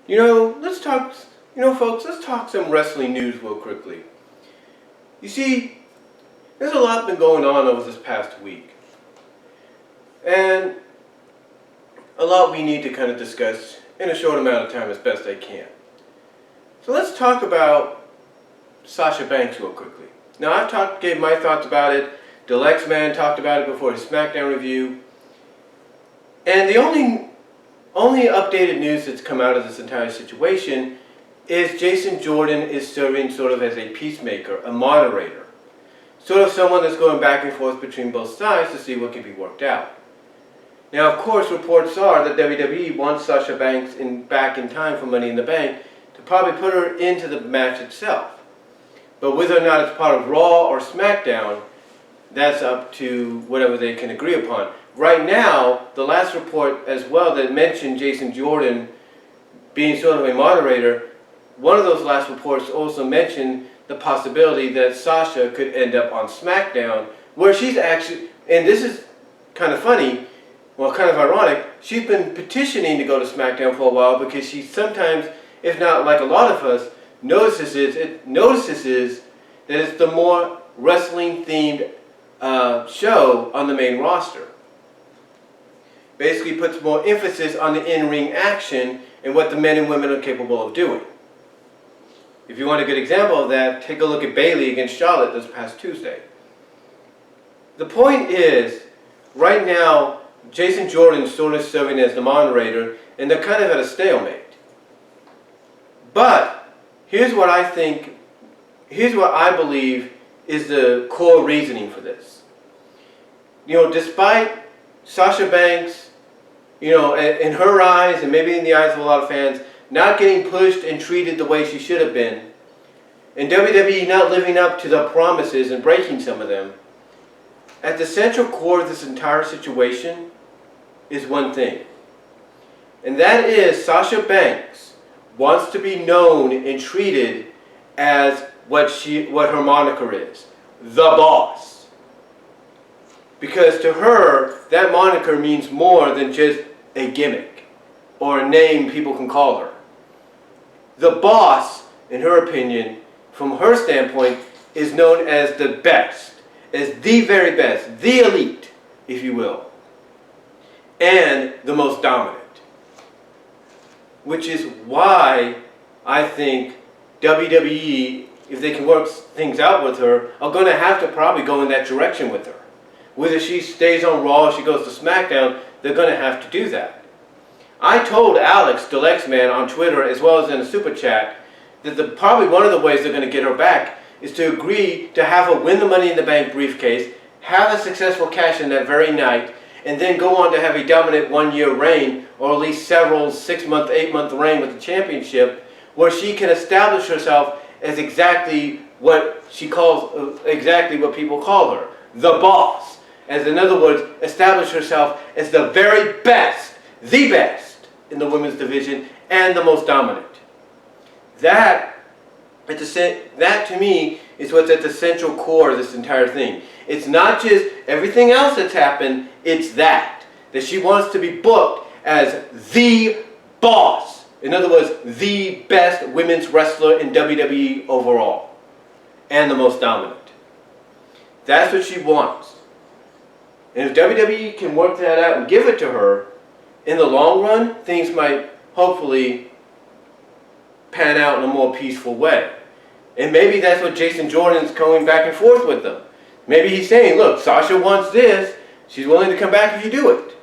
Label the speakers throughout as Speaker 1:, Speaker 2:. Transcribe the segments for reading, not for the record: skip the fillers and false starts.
Speaker 1: Let's talk, folks, let's talk some wrestling news real quickly. You see, there's a lot been going on over this past week. And a lot we need to kind of discuss in a short amount of time as best I can. So let's talk about Sasha Banks real quickly. Now gave my thoughts about it. DALYXMAN talked about it before his SmackDown review. And the only updated news that's come out of this entire situation is Jason Jordan is serving sort of as a peacemaker, a moderator. Sort of someone that's going back and forth between both sides to see what can be worked out. Now, of course, reports are that WWE wants Sasha Banks back in time for Money in the Bank to probably put her into the match itself. But whether or not it's part of Raw or SmackDown, that's up to whatever they can agree upon. Right now, the last report as well that mentioned Jason Jordan being sort of a moderator, one of those last reports also mentioned the possibility that Sasha could end up on SmackDown, where she's actually, and this is kind of funny, well, kind of ironic, she's been petitioning to go to SmackDown for a while because she sometimes, if not like a lot of us, notices that it's the more wrestling-themed show on the main roster. Basically puts more emphasis on the in-ring action and what the men and women are capable of doing. If you want a good example of that, take a look at Bayley against Charlotte this past Tuesday. The point is, right now, Jason Jordan's sort of serving as the moderator, and they're kind of at a stalemate. But here's what I believe is the core reasoning for this. Despite Sasha Banks, in her eyes and maybe in the eyes of a lot of fans, not getting pushed and treated the way she should have been, and WWE not living up to the promises and breaking some of them, at the central core of this entire situation is one thing. And that is Sasha Banks wants to be known and treated as what her moniker is, the boss. Because to her, that moniker means more than just a gimmick or a name people can call her. The boss, in her opinion, from her standpoint, is known as the best, as the very best, the elite, if you will, and the most dominant. Which is why I think WWE, if they can work things out with her, are going to have to probably go in that direction with her. Whether she stays on Raw or she goes to SmackDown, they're going to have to do that. I told Alex, DALYXMAN, on Twitter as well as in a super chat that probably one of the ways they're going to get her back is to agree to have her win the Money in the Bank briefcase, have a successful cash in that very night, and then go on to have a dominant one-year reign, or at least several 6-month, 8-month reign with the championship, where she can establish herself as exactly what people call her, the boss. As in other words, establish herself as the very best, the best in the women's division and the most dominant. That to me is what's at the central core of this entire thing. It's not just everything else that's happened, it's that she wants to be booked as the boss. In other words, the best women's wrestler in WWE overall. And the most dominant. That's what she wants. And if WWE can work that out and give it to her, in the long run, things might hopefully pan out in a more peaceful way. And maybe that's what Jason Jordan's going back and forth with them. Maybe he's saying, look, Sasha wants this, she's willing to come back if you do it.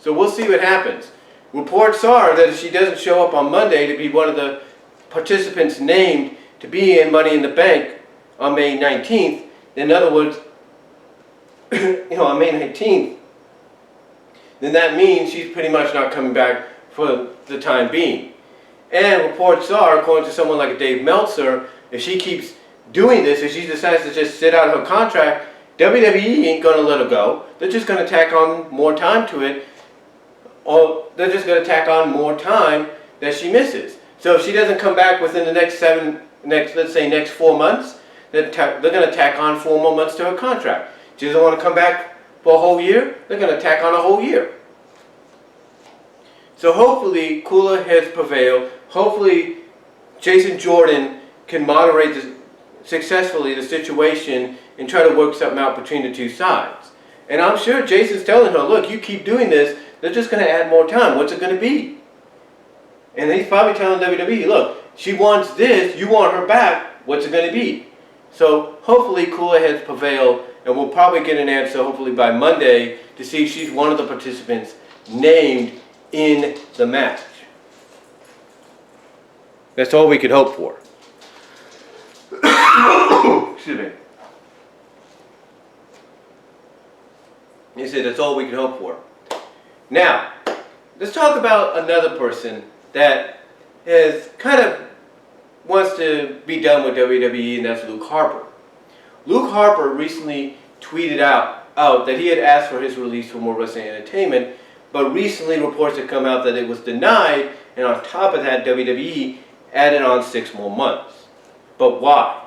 Speaker 1: So we'll see what happens. Reports are that if she doesn't show up on Monday to be one of the participants named to be in Money in the Bank on May 19th, in other words, on May 19th, then that means she's pretty much not coming back for the time being. And reports are, according to someone like Dave Meltzer, if she keeps doing this, if she decides to just sit out her contract, WWE ain't going to let her go. They're just going to tack on more time to it, or they're just going to tack on more time that she misses. So if she doesn't come back within the next 4 months, they're going to tack on 4 more months to her contract. She doesn't want to come back for a whole year, they're going to tack on a whole year. So hopefully cooler heads prevail. Hopefully Jason Jordan can moderate successfully the situation and try to work something out between the two sides. And I'm sure Jason's telling her, look, you keep doing this, they're just going to add more time. What's it going to be? And he's probably telling WWE, look, she wants this, you want her back, what's it going to be? So hopefully cooler heads prevail, and we'll probably get an answer hopefully by Monday to see if she's one of the participants named in the match. That's all we could hope for. Excuse me. He said that's all we can hope for. Now, let's talk about another person that is kind of wants to be done with WWE, and that's Luke Harper. Luke Harper recently tweeted out that he had asked for his release for More Wrestling Entertainment, but recently reports have come out that it was denied, and on top of that, WWE added on 6 more months. But why?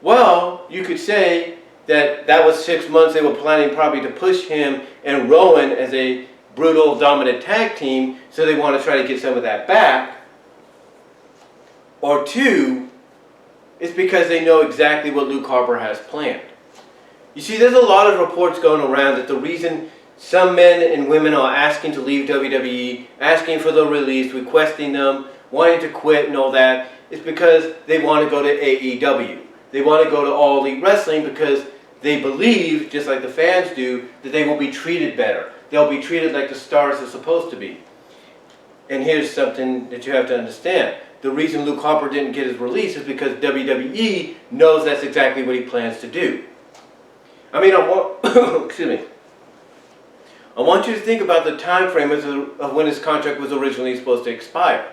Speaker 1: Well, you could say that was 6 months they were planning probably to push him and Rowan as a brutal, dominant tag team, so they want to try to get some of that back. Or 2, it's because they know exactly what Luke Harper has planned. You see, there's a lot of reports going around that the reason some men and women are asking to leave WWE, asking for the release, requesting them, wanting to quit and all that, is because they want to go to AEW. They want to go to All Elite Wrestling because they believe, just like the fans do, that they will be treated better. They'll be treated like the stars are supposed to be. And here's something that you have to understand. The reason Luke Harper didn't get his release is because WWE knows that's exactly what he plans to do. I mean, excuse me. I want you to think about the time frame of when his contract was originally supposed to expire.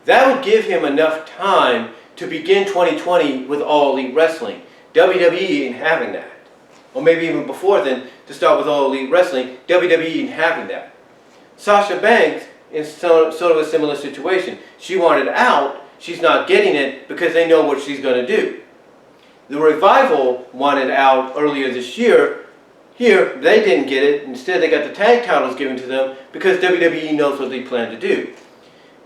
Speaker 1: That would give him enough time to begin 2020 with All Elite Wrestling. WWE ain't having that. Or maybe even before then, to start with All Elite Wrestling, WWE ain't having that. Sasha Banks is sort of a similar situation. She wanted out, she's not getting it because they know what she's going to do. The Revival wanted out earlier this year. Here, they didn't get it. Instead, they got the tag titles given to them because WWE knows what they plan to do.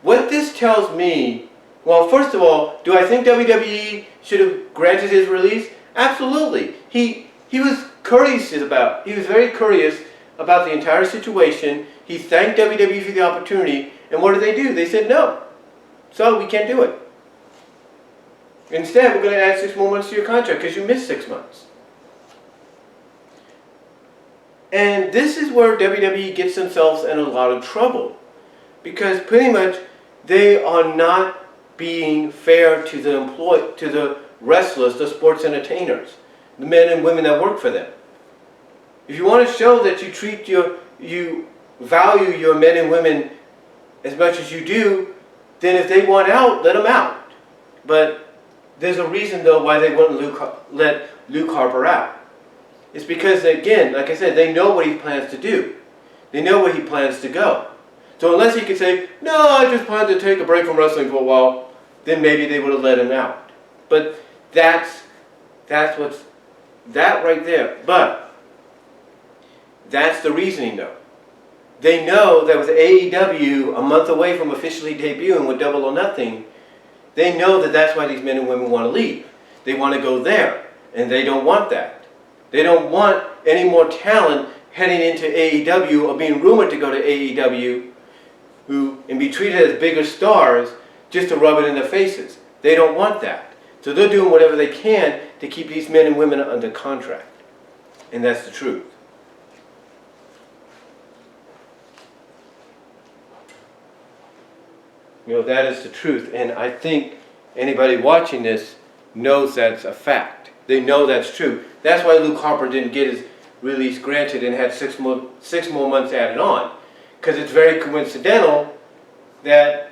Speaker 1: What this tells me, well, first of all, do I think WWE should have granted his release? Absolutely. He was very courteous about the entire situation. He thanked WWE for the opportunity, and what did? They said no. So we can't do it. Instead, we're going to add 6 more months to your contract because you missed 6 months. And this is where WWE gets themselves in a lot of trouble, because pretty much they are not being fair to the wrestlers, the sports entertainers, the men and women that work for them. If you want to show that you value your men and women as much as you do, then if they want out, let them out. But there's a reason though why they wouldn't let Luke Harper out. It's because, again, like I said, they know what he plans to do. They know where he plans to go. So unless he could say, no, I just plan to take a break from wrestling for a while, then maybe they would have let him out. But that's right there. But that's the reasoning though. They know that with AEW a month away from officially debuting with Double or Nothing, they know that that's why these men and women want to leave. They want to go there, and they don't want that. They don't want any more talent heading into AEW or being rumored to go to AEW and be treated as bigger stars just to rub it in their faces. They don't want that. So they're doing whatever they can to keep these men and women under contract. And that's the truth. You know, that is the truth. And I think anybody watching this knows that's a fact. They know that's true. That's why Luke Harper didn't get his release granted and had 6 more months added on. Because it's very coincidental that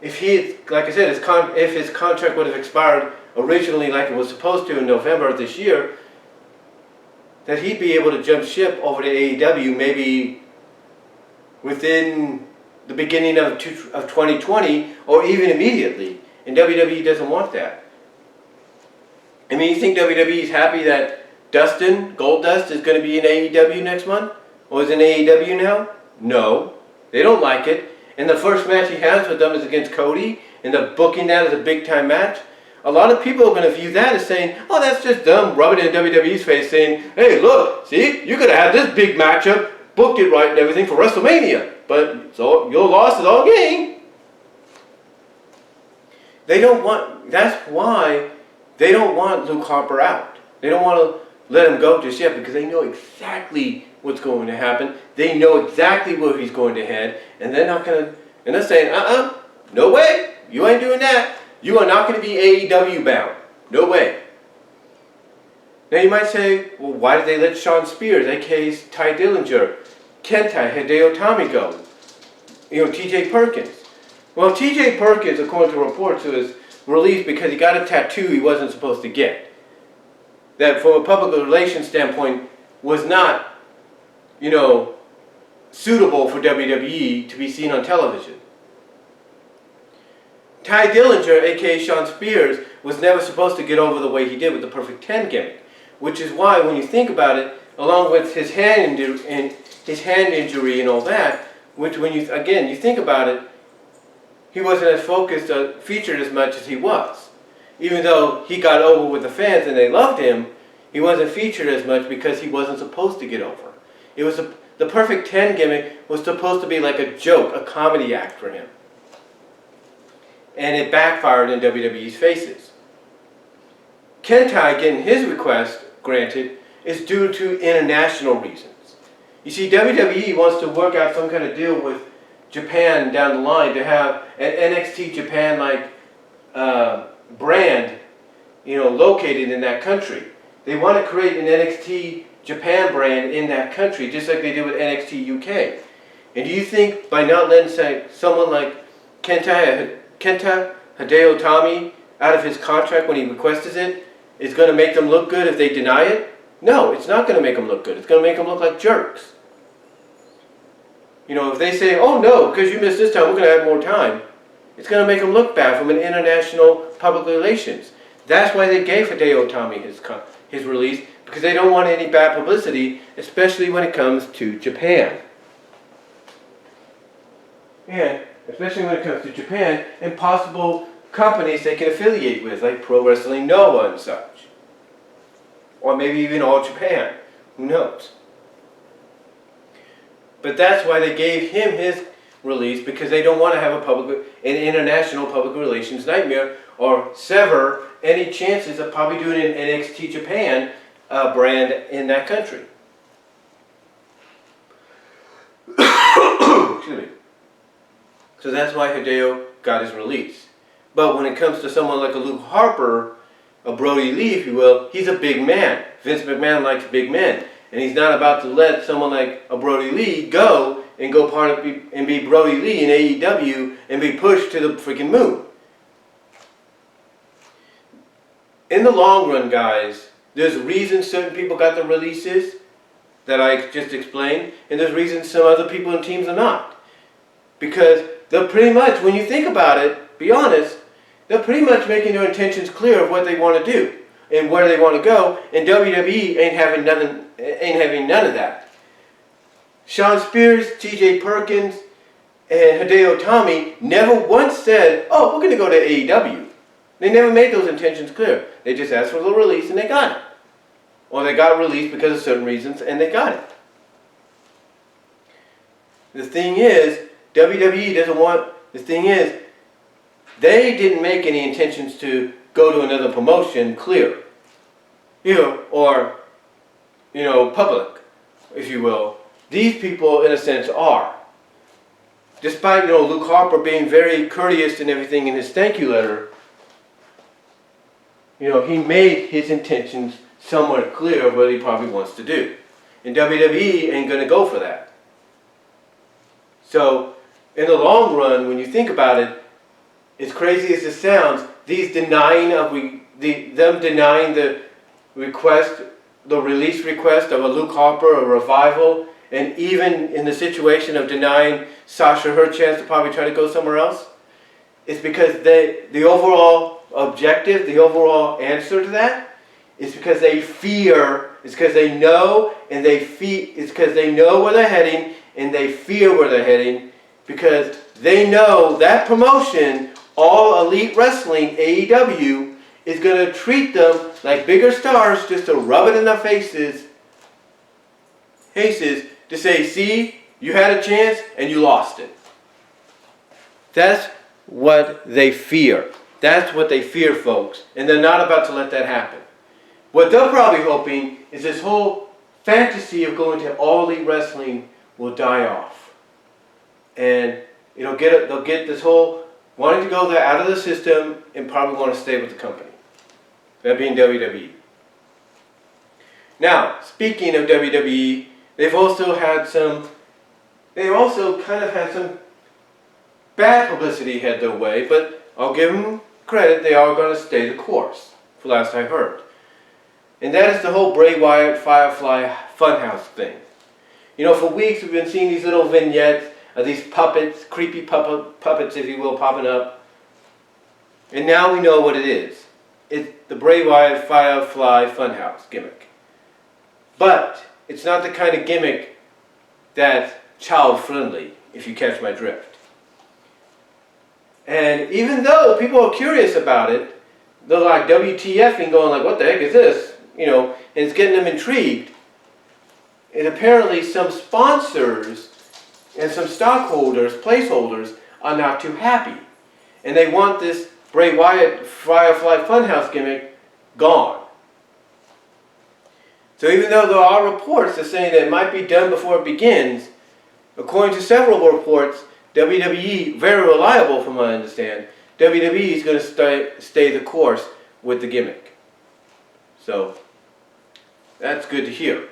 Speaker 1: if he, like I said, if his contract would have expired originally like it was supposed to in November of this year, that he'd be able to jump ship over to AEW maybe within the beginning of 2020 or even immediately. And WWE doesn't want that. I mean, you think WWE is happy that Goldust is going to be in AEW next month? Or is in AEW now? No. They don't like it. And the first match he has with them is against Cody, and they're booking that as a big-time match. A lot of people are going to view that as saying, oh, that's just dumb, rubbing it in WWE's face, saying, hey, look, see, you could have had this big matchup, booked it right and everything for WrestleMania. But so your loss is all gain. They don't want, that's why they don't want Luke Harper out. They don't want to let him go just yet because they know exactly what's going to happen. They know exactly where he's going to head, and they're not going to, and they're saying, no way, you ain't doing that. You are not going to be AEW bound. No way. Now you might say, well, why did they let Sean Spears, aka Ty Dillinger, Kenta, Hideo Itami go? TJ Perkins. Well, TJ Perkins, according to reports, was released because he got a tattoo he wasn't supposed to get. That from a public relations standpoint was not, suitable for WWE to be seen on television. Ty Dillinger, aka Sean Spears, was never supposed to get over the way he did with the Perfect 10 gimmick, which is why when you think about it, along with his hand injury and all that, which when you think about it, he wasn't as focused or featured as much as he was. Even though he got over with the fans and they loved him, he wasn't featured as much because he wasn't supposed to get over. It was the Perfect 10 gimmick was supposed to be like a joke, a comedy act for him. And it backfired in WWE's faces. Kenta getting his request granted is due to international reasons. You see, WWE wants to work out some kind of deal with Japan down the line to have an NXT Japan-like brand, located in that country. They want to create an NXT Japan brand in that country, just like they did with NXT UK. And do you think by not letting someone like Kenta Hideo Itami out of his contract when he requests it is going to make them look good if they deny it? No, it's not going to make them look good. It's going to make them look like jerks. If they say, oh no, because you missed this time, we're going to add more time, it's going to make them look bad from an international public relations. That's why they gave Hideo Itami his release, because they don't want any bad publicity, especially when it comes to Japan. And especially when it comes to Japan and possible companies they can affiliate with, like Pro Wrestling Noah and such. Or maybe even All Japan. Who knows? But that's why they gave him his release, because they don't want to have an international public relations nightmare or sever any chances of probably doing an NXT Japan brand in that country. Excuse me. So that's why Hideo got his release. But when it comes to someone like a Luke Harper, a Brody Lee, if you will, he's a big man. Vince McMahon likes big men. And he's not about to let someone like a Brody Lee go and be Brody Lee in AEW and be pushed to the freaking moon. In the long run, guys, there's reasons certain people got the releases that I just explained, and there's reasons some other people and teams are not. Because they're pretty much, when you think about it, be honest, they're pretty much making their intentions clear of what they want to do and where they want to go, and WWE ain't having none of that. Sean Spears, TJ Perkins, and Hideo Itami never once said, oh, we're going to go to AEW. They never made those intentions clear. They just asked for the release and they got it. Or they got released because of certain reasons and they got it. The thing is, WWE doesn't want, they didn't make any intentions to go to another promotion clear. Or public, if you will. These people, in a sense, are. Despite, Luke Harper being very courteous and everything in his thank you letter, he made his intentions somewhat clear of what he probably wants to do. And WWE ain't going to go for that. So, in the long run, when you think about it, as crazy as it sounds, them denying the request, the release request of a Luke Harper, a revival, and even in the situation of denying Sasha her chance to probably try to go somewhere else, it's because the overall objective, the overall answer to that, is because they fear, it's because they know, and it's because they know where they're heading, and they fear where they're heading, because they know that promotion, All Elite Wrestling, AEW, is going to treat them like bigger stars just to rub it in their faces to say, see, you had a chance and you lost it. That's what they fear. That's what they fear, folks. And they're not about to let that happen. What they're probably hoping is this whole fantasy of going to All Elite Wrestling will die off. And they'll get this whole wanting to go there out of the system and probably want to stay with the company. That being WWE. Now, speaking of WWE, they've also kind of had some bad publicity head their way, but I'll give them credit, they are going to stay the course, for last I heard. And that is the whole Bray Wyatt Firefly Funhouse thing. For weeks we've been seeing these little vignettes of these puppets, creepy puppets, if you will, popping up. And now we know what it is. It's the Bray Wyatt Firefly Funhouse gimmick. But it's not the kind of gimmick that's child-friendly, if you catch my drift. And even though people are curious about it, they're like WTFing, going like, what the heck is this? And it's getting them intrigued. And apparently some sponsors and some stockholders, placeholders, are not too happy. And they want this Bray Wyatt Firefly Funhouse gimmick gone. So even though there are reports that saying that it might be done before it begins, according to several reports, WWE, very reliable from what I understand, WWE is going to stay the course with the gimmick. So, that's good to hear.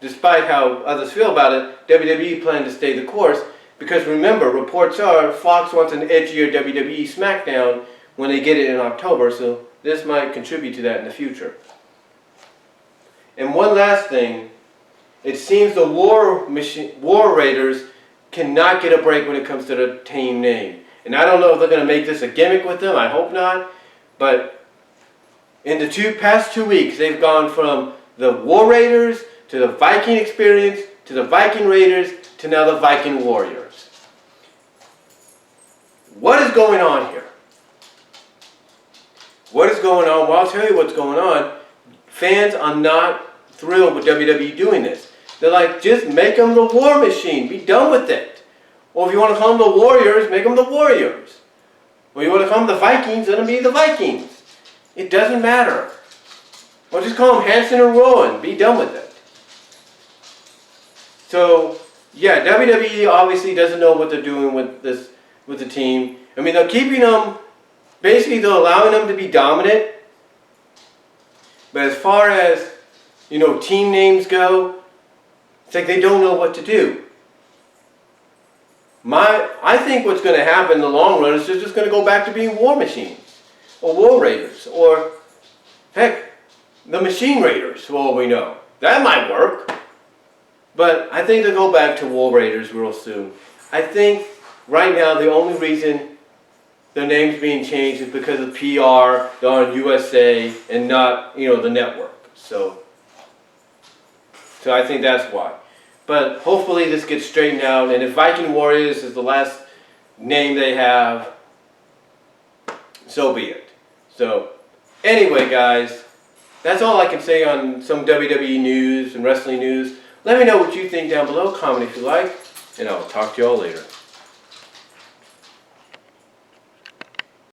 Speaker 1: Despite how others feel about it, WWE planned to stay the course because remember, reports are Fox wants an edgier WWE SmackDown when they get it in October, so this might contribute to that in the future. And one last thing, it seems the War Raiders cannot get a break when it comes to the team name. And I don't know if they're going to make this a gimmick with them, I hope not, but in the past 2 weeks, they've gone from the War Raiders to the Viking Experience, to the Viking Raiders, to now the Viking Warriors. What is going on here? What is going on? Well, I'll tell you what's going on. Fans are not thrilled with WWE doing this. They're like, just make them the War Machine. Be done with it. Or if you want to call them the Warriors, make them the Warriors. Or you want to call them the Vikings, let them be the Vikings. It doesn't matter. Or just call them Hanson and Rowan. Be done with it. So, yeah, WWE obviously doesn't know what they're doing with the team. I mean, they're keeping them, basically they're allowing them to be dominant. But as far as, team names go, it's like they don't know what to do. I think what's going to happen in the long run is they're just going to go back to being War Machines. Or War Raiders. Or, heck, the Machine Raiders, for all we know. That might work. But I think they'll go back to War Raiders real soon. I think right now the only reason their name's being changed is because of PR, they're on USA, and not, the network. So I think that's why. But hopefully this gets straightened out, and if Viking Warriors is the last name they have, so be it. So, anyway guys, that's all I can say on some WWE news and wrestling news. Let me know what you think down below, comment if you like, and I'll talk to you all later.